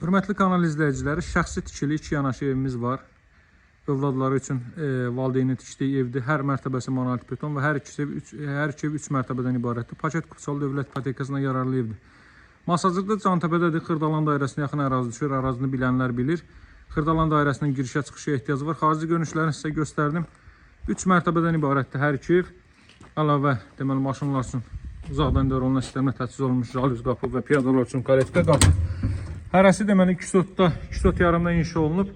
Hörmətli kanal izləyiciləri, şəxsi tikili 2 yanaşı evimiz var. Övladları üçün valideynin tikdiyi evdir. Hər mərtəbəsi monolit beton və hər iki ev 3 mərtəbədən ibarətdir. Paket Kupçalı Dövlət İpotekasına yararlı evdir. Masazırda Cantəpədədir. Xırdalan dairəsinə yaxın ərazi düşür. Ərazini bilənlər bilir. Xırdalan dairəsinin girişə çıxışa ehtiyacı var. Xarici görünüşlərini sizə göstərdim. 3 mərtəbədən ibarətdir hər iki ev. Əlavə deməli maşınlar üçün uzaqdan dörolma sistemə təchiz olunmuş jalüz qapı və piyadalar üçün karetka qapı. Hərəsi deməli 2 yarımda inşa olunub.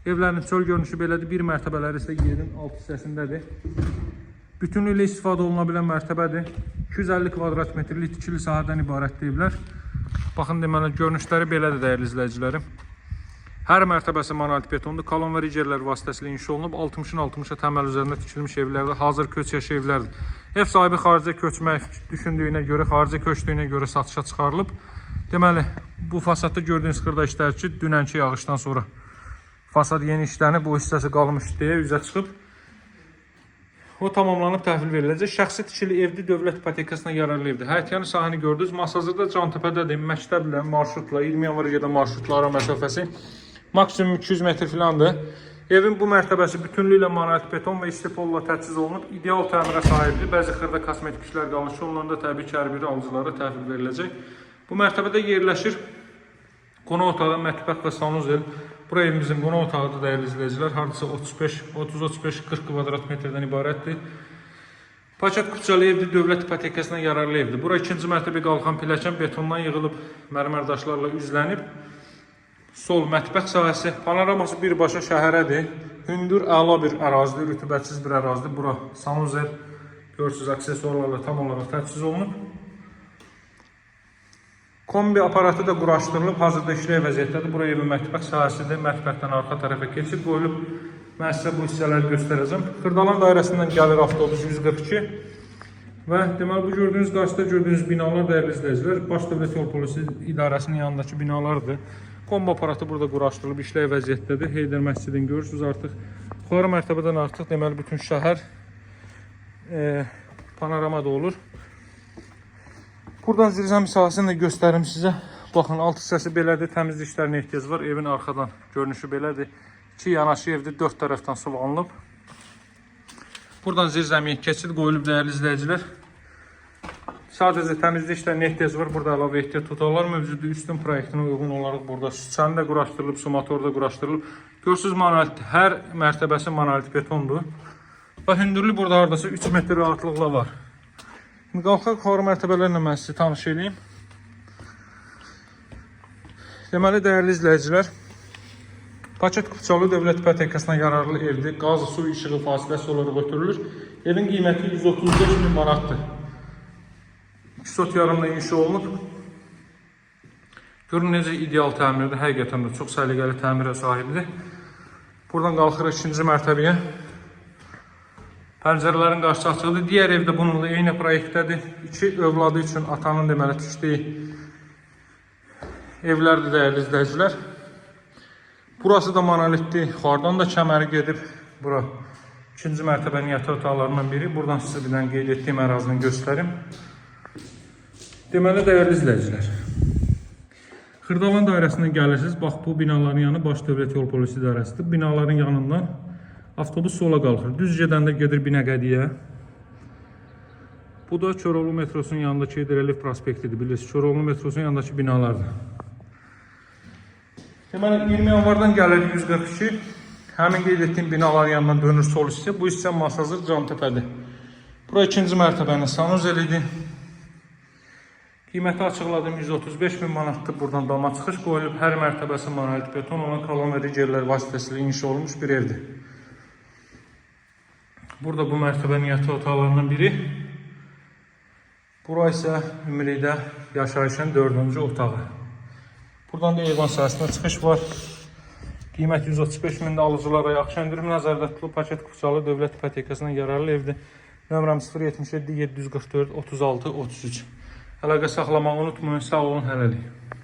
Evlərin çöl görünüşü belədir. Bir mərtəbələri isə yerin alt hissəsindədir. Bütünlüklə istifadə oluna bilən mərtəbədir. 250 kvadrat metrlik tikili sahədən ibarətdir evlər. Baxın deməli görünüşləri belədir dəyərli izləyicilərim. Hər mərtəbəsi monolit betondur. Kolon və ricerlər vasitəsilə inşa olunub. 60-ın 60-a təməl üzərində tikilmiş evlərdir. Hazır köç yaşı evlərdir. Ev sahibi xaricə köçmək düşündüyünə görə, xaricə köçdüyünə görə satışa çıxarılıb. Deməli, bu fasadda gördüyünüz xırda işlər ki, dünənki yağışdan sonra fasad yeni işlənib, bu hissəsi qalmış deyə üzə çıxıb. O tamamlanıb təhvil veriləcək. Şəxsi tikili evdir, dövlət ipotekasına yararlı evdir. Həyətyanı sahəni gördünüz. Masazırda Cantəpədədir. Məktəblə, marşrutla, 20 yanvar gedən marşrutlara məsafəsi maksimum 200 metr filandır. Evin bu mərtəbəsi bütünlüklə monolit beton və istipolla təchiz olunub. İdeal təmirə sahibdir. Bəzi xırda kosmetik işlər qalmış. Onlarında təbii ki, hər biri alıcılara təhvil veriləcək. Bu mərtəbədə yerləşir qonaq otağı, mətbəx və sanuzel. Bura evimizin qonaq otağıdır dəyərli izləyicilər. Hardasa 30-35-40 kvadrat metrdən ibarətdir. Paket Kupçalı evdir, dövlət ipotekasına yararlı evdir. Bura ikinci mərtəbə qalxan pilləkən betondan yığılıb, mərmər daşlarla üzlənib. Sol mətbəx sahəsi, panoraması birbaşa şəhərədir. Hündür, əla bir ərazidir, rütubətsiz bir ərazidir. Bura sanuzel, görürsünüz, aksesuarlarla tam olaraq təchiz olunub. Kombi aparatı da quraşdırılıb, hazırda işləyə vəziyyətdədir. Bura evin mətbəx sahəsidir. Mətbəxdən arxa tərəfə keçib qoyulub. Mən sizə bu hissələri göstərəcəm. Xırdalan dairəsindən gəlir avtobus 142. Və deməli, bu gördüyünüz qarşıda gördüyünüz binalar dəyərli izləyicilər, Baş Dövlət Yol Polisi İdarəsinin yanındakı binalardır. Kombi aparatı burada quraşdırılıb, işləyə vəziyyətdədir. Heydər məscidini görürsünüz artıq. Yuxarı mərtəbədən artıq deməli bütün şəhər panoramada olur. Buradan zirzəmi sahəsini də göstərim sizə. Baxın, alt hissəsi belədir, təmizlik işlərinə ehtiyac var. Evin arxadan görünüşü belədir. 2 yanaşı evdir, 4 tərəfdən sulanılıb. Buradan zirzəmiyə keçid qoyulub dəyərli izləyicilər. Sadəcə təmizlik işlərinə ehtiyac var. Burada əlavə ehtiyat tutarlar mövcuddur. Üstün proyektinə uyğun olaraq burada süçəni də quraşdırılıb, su motoru da quraşdırılıb. Görürsünüz, monolit, hər mərtəbəsi monolit betondur. Və hündürlük burada hardasa 3 metr rahatlıqla var. Şimdi qalxaq yuxarı mərtəbələrlə mən sizi tanış edeyim. Deməli, dəyərli izləyicilər, Paket Kupçalı Dövlət İpotekasına yararlı evdir. Qaz, su, işığı fasiləsi olaraq ötürülür. Evin qiyməti 135 min manatdır. 2 yarımda inşa olunub. Görün necə ideal təmirdir. Həqiqətən də çox səliqəli təmirə sahibdir. Buradan qalxırıq 2-ci mərtəbəyə. Pəncərələrin qarşı açıqdır. Digər evdə bununla eyni proyektdədir. 2 övladı üçün atanın deməli tikdiyi evlərdir dəyərli izləyicilər. Burası da monolitdir. Yuxarıdan da kəməri gedib. Bura 2-ci mərtəbənin yataq otaqlarından biri. Buradan sizə bir dənə qeyd etdiyim ərazini göstərim. Deməli dəyərli izləyicilər, Xırdalan dairəsindən gəlirsiniz. Bax, bu binaların yanı Baş Dövlət Yol Polisi İdarəsidir. Binaların yanından avtobus sola qalxır. Düz gedəndə gedir Binəqədiyə. Bu da Koroğlu metrosunun yanındakı Heydər prospektidir. Bilirsiniz, Koroğlu metrosunun yanındakı binalardır. Deməli, 20 yanvardan gəlir 142. Həmin qeyd etdiyim binaların yanından dönür sol hissə. Bu hissə Masazır Cantəpədir. Bura 2-ci mərtəbənin sanuzel idi. Qiyməti açıqladım, 135 min manatdır. Buradan dama çıxış qoyulub. Hər mərtəbəsi monolit beton olan kolon və ricerlər vasitəsilə inşa olunmuş bir evdir. Burada bu mərtəbənin yataq otaqlarından biri. Bura isə ümumilikdə yaşayışın 4-cü otağı. Buradan da eyvan sahəsinə çıxış var. Qiymət 135 min alıcılara yaxşı endirim nəzərdə tutulub. Paket Kupçalı Dövlət İpotekasına yararlı evdir. Nömrəm 077 744 36 33. Əlaqə saxlamağı unutmayın. Sağ olun, hələlik.